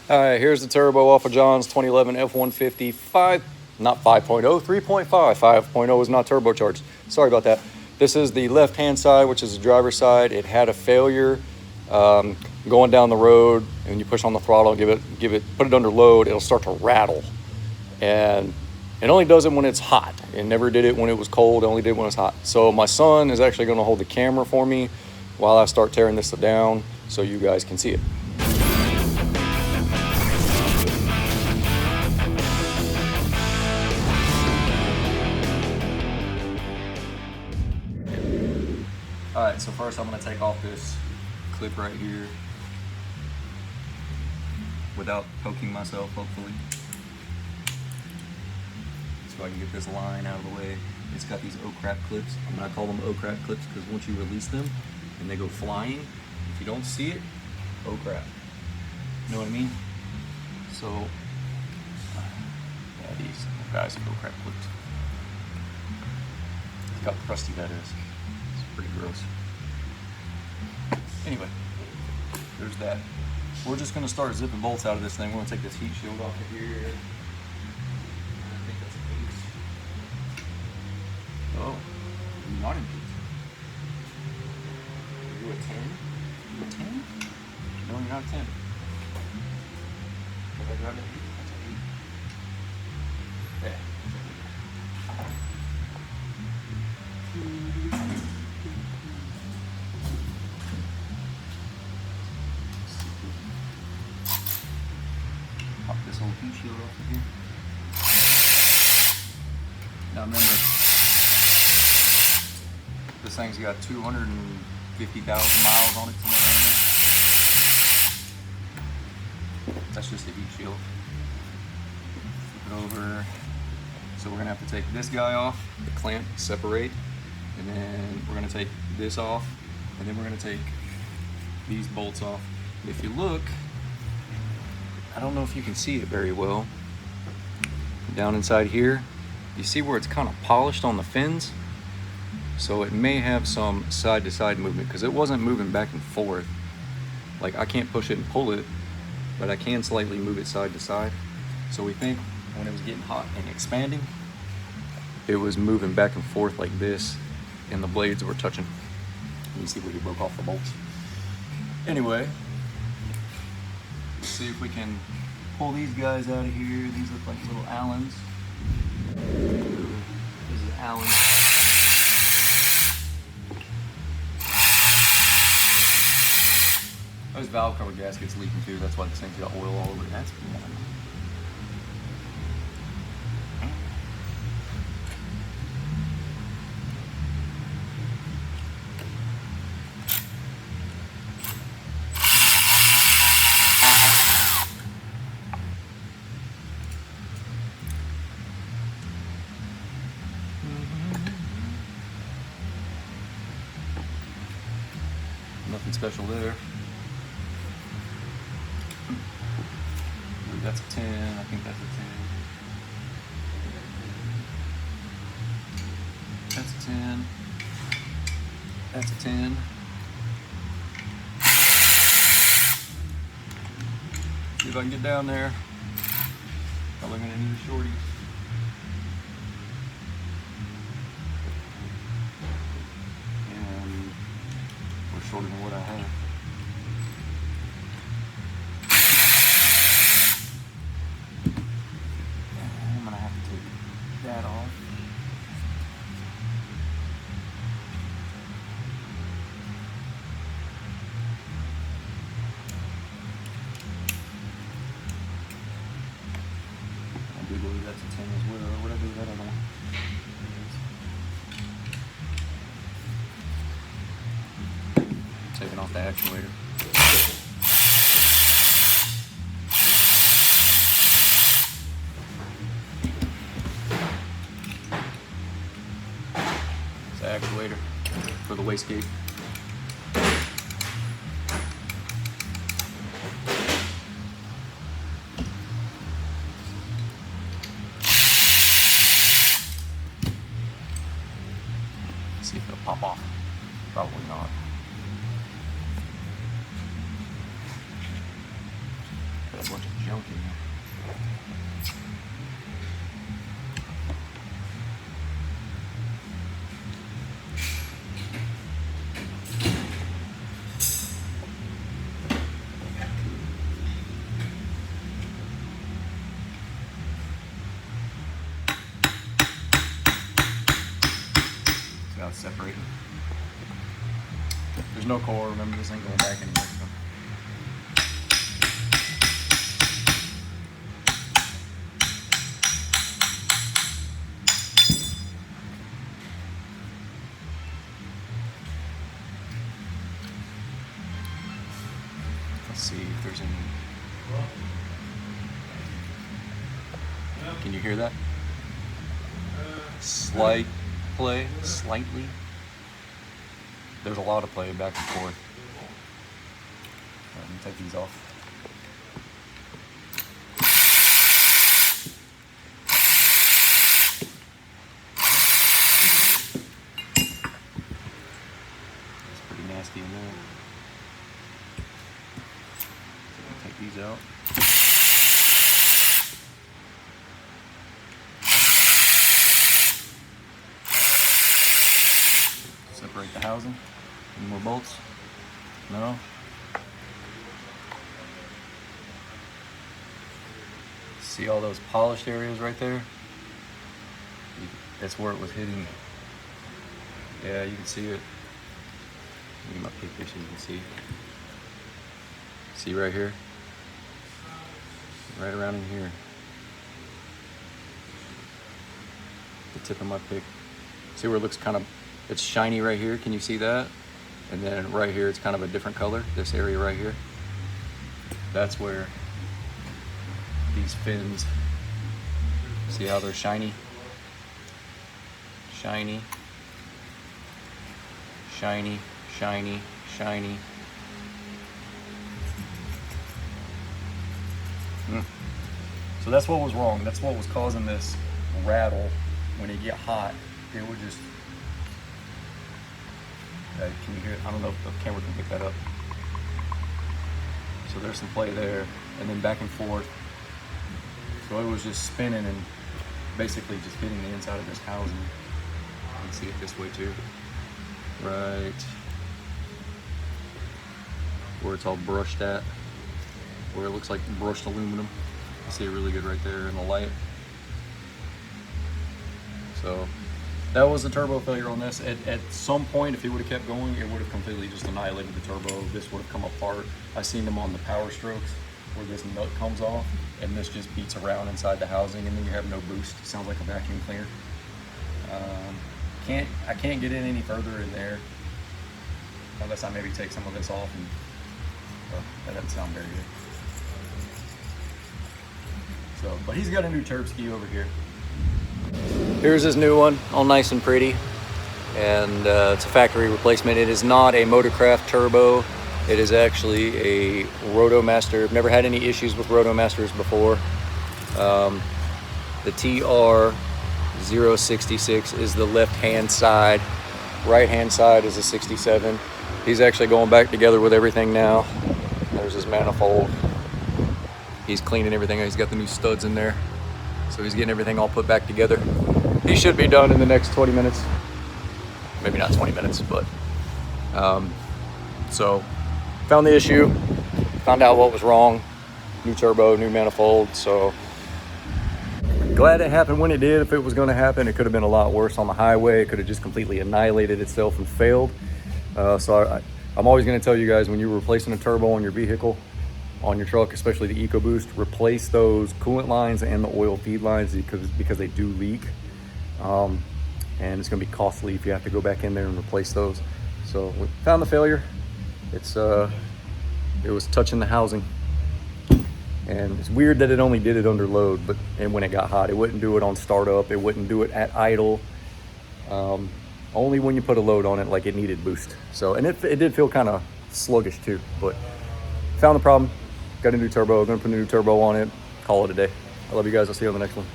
All right, here's the turbo off of John's 2011 F-150 not 5.0, 3.5. 5.0 is not turbocharged. Sorry about that. This is the left-hand side, which is the driver's side. It had a failure going down the road, and you push on the throttle, put it under load, it'll start to rattle. And it only does it when it's hot. It never did it when it was cold. It only did it when it's hot. So my son is actually going to hold the camera for me while I start tearing this down so you guys can see it. All right, so first I'm going to take off this clip right here without poking myself, hopefully. So I can get this line out of the way. It's got these O-crap clips. I'm gonna call them O-crap clips because once you release them and they go flying, if you don't see it, O-crap. You know what I mean? So, yeah, these guys are O-crap clips. Look how crusty that is. It's pretty gross. Anyway, there's that. We're just gonna start zipping bolts out of this thing. We're gonna take this heat shield off of here. Oh, not in pizza. Are you a 10? You a 10? No, you're not a 10. If I grab an 8, that's an 8. Yeah. Pop this old heat shield off of here. Now remember, this thing's got 250,000 miles on it today. That's just a heat shield. Flip it over. So we're gonna have to take this guy off, the clamp, separate, and then we're gonna take this off, and then we're gonna take these bolts off. If you look, I don't know if you can see it very well. Down inside here, you see where it's kind of polished on the fins? So it may have some side to side movement because it wasn't moving back and forth. Like I can't push it and pull it, but I can slightly move it side to side. So we think when it was getting hot and expanding, it was moving back and forth like this and the blades were touching. You can see where he broke off the bolts. Anyway, let's see if we can pull these guys out of here. These look like little Allens. This is Allen. Those valve cover gaskets leaking too. That's why this thing's got oil all over it. That's cool. Nothing special there. That's a 10. I think that's a 10. That's a 10. That's a 10. See if I can get down there. Probably gonna need a shorty. And we're shorter than what I have. That off. I do believe that's a 10 as well, or whatever that other one. Taking off the actuator. Actuator for the wastegate. See if it'll pop off. Probably not. Got a bunch of junk in there. See how it's separating? There's no core, remember this ain't going back anymore. So. Let's see if there's any. Can you hear that? Slight play, slightly. There's a lot of play back and forth. Let me take these off. It's pretty nasty in there. Take these out. Separate the housing. Any more bolts? No? See all those polished areas right there? That's where it was hitting. Yeah, you can see it. Give me my pick here so you can see. See right here? Right around in here. The tip of my pick. See where it looks kind of, it's shiny right here, can you see that? And then right here, it's kind of a different color, this area right here. That's where these fins, see how they're shiny? Shiny, shiny, shiny, shiny. So that's what was wrong. That's what was causing this rattle when it get hot. It would just, can you hear it? I don't know if the camera can pick that up. So there's some play there, and then back and forth. So it was just spinning and basically just hitting the inside of this housing. You can see it this way too. Right where it's all brushed at, where it looks like brushed aluminum. You see it really good right there in the light. So that was the turbo failure on this. At some point, if it would have kept going, it would have completely just annihilated the turbo. This would have come apart. I've seen them on the power strokes where this nut comes off and this just beats around inside the housing, and then you have no boost. It sounds like a vacuum cleaner. I can't get in any further in there unless I maybe take some of this off, and that doesn't sound very good. So, but he's got a new turb ski over here. Here's his new one, all nice and pretty, and it's a factory replacement. It is not a Motorcraft turbo. It is actually a Rotomaster. I've never had any issues with Rotomasters before. The TR066 is the left-hand side. Right-hand side is a 67. He's actually going back together with everything now. There's his manifold. He's cleaning everything. He's got the new studs in there. So he's getting everything all put back together. He should be done in the next 20 minutes. Maybe not 20 minutes, but so found the issue, found out what was wrong. New turbo, new manifold. So glad it happened when it did. If it was going to happen, it could have been a lot worse on the highway. It could have just completely annihilated itself and failed. So I'm always going to tell you guys, when you're replacing a turbo on your vehicle, on your truck, especially the EcoBoost, replace those coolant lines and the oil feed lines because they do leak. And it's going to be costly if you have to go back in there and replace those. So we found the failure. It was touching the housing. And it's weird that it only did it under load, and when it got hot. It wouldn't do it on startup. It wouldn't do it at idle. Only when you put a load on it, like it needed boost. So, and it did feel kind of sluggish too, but found the problem. Got a new turbo, gonna put a new turbo on it, call it a day. I love you guys, I'll see you on the next one.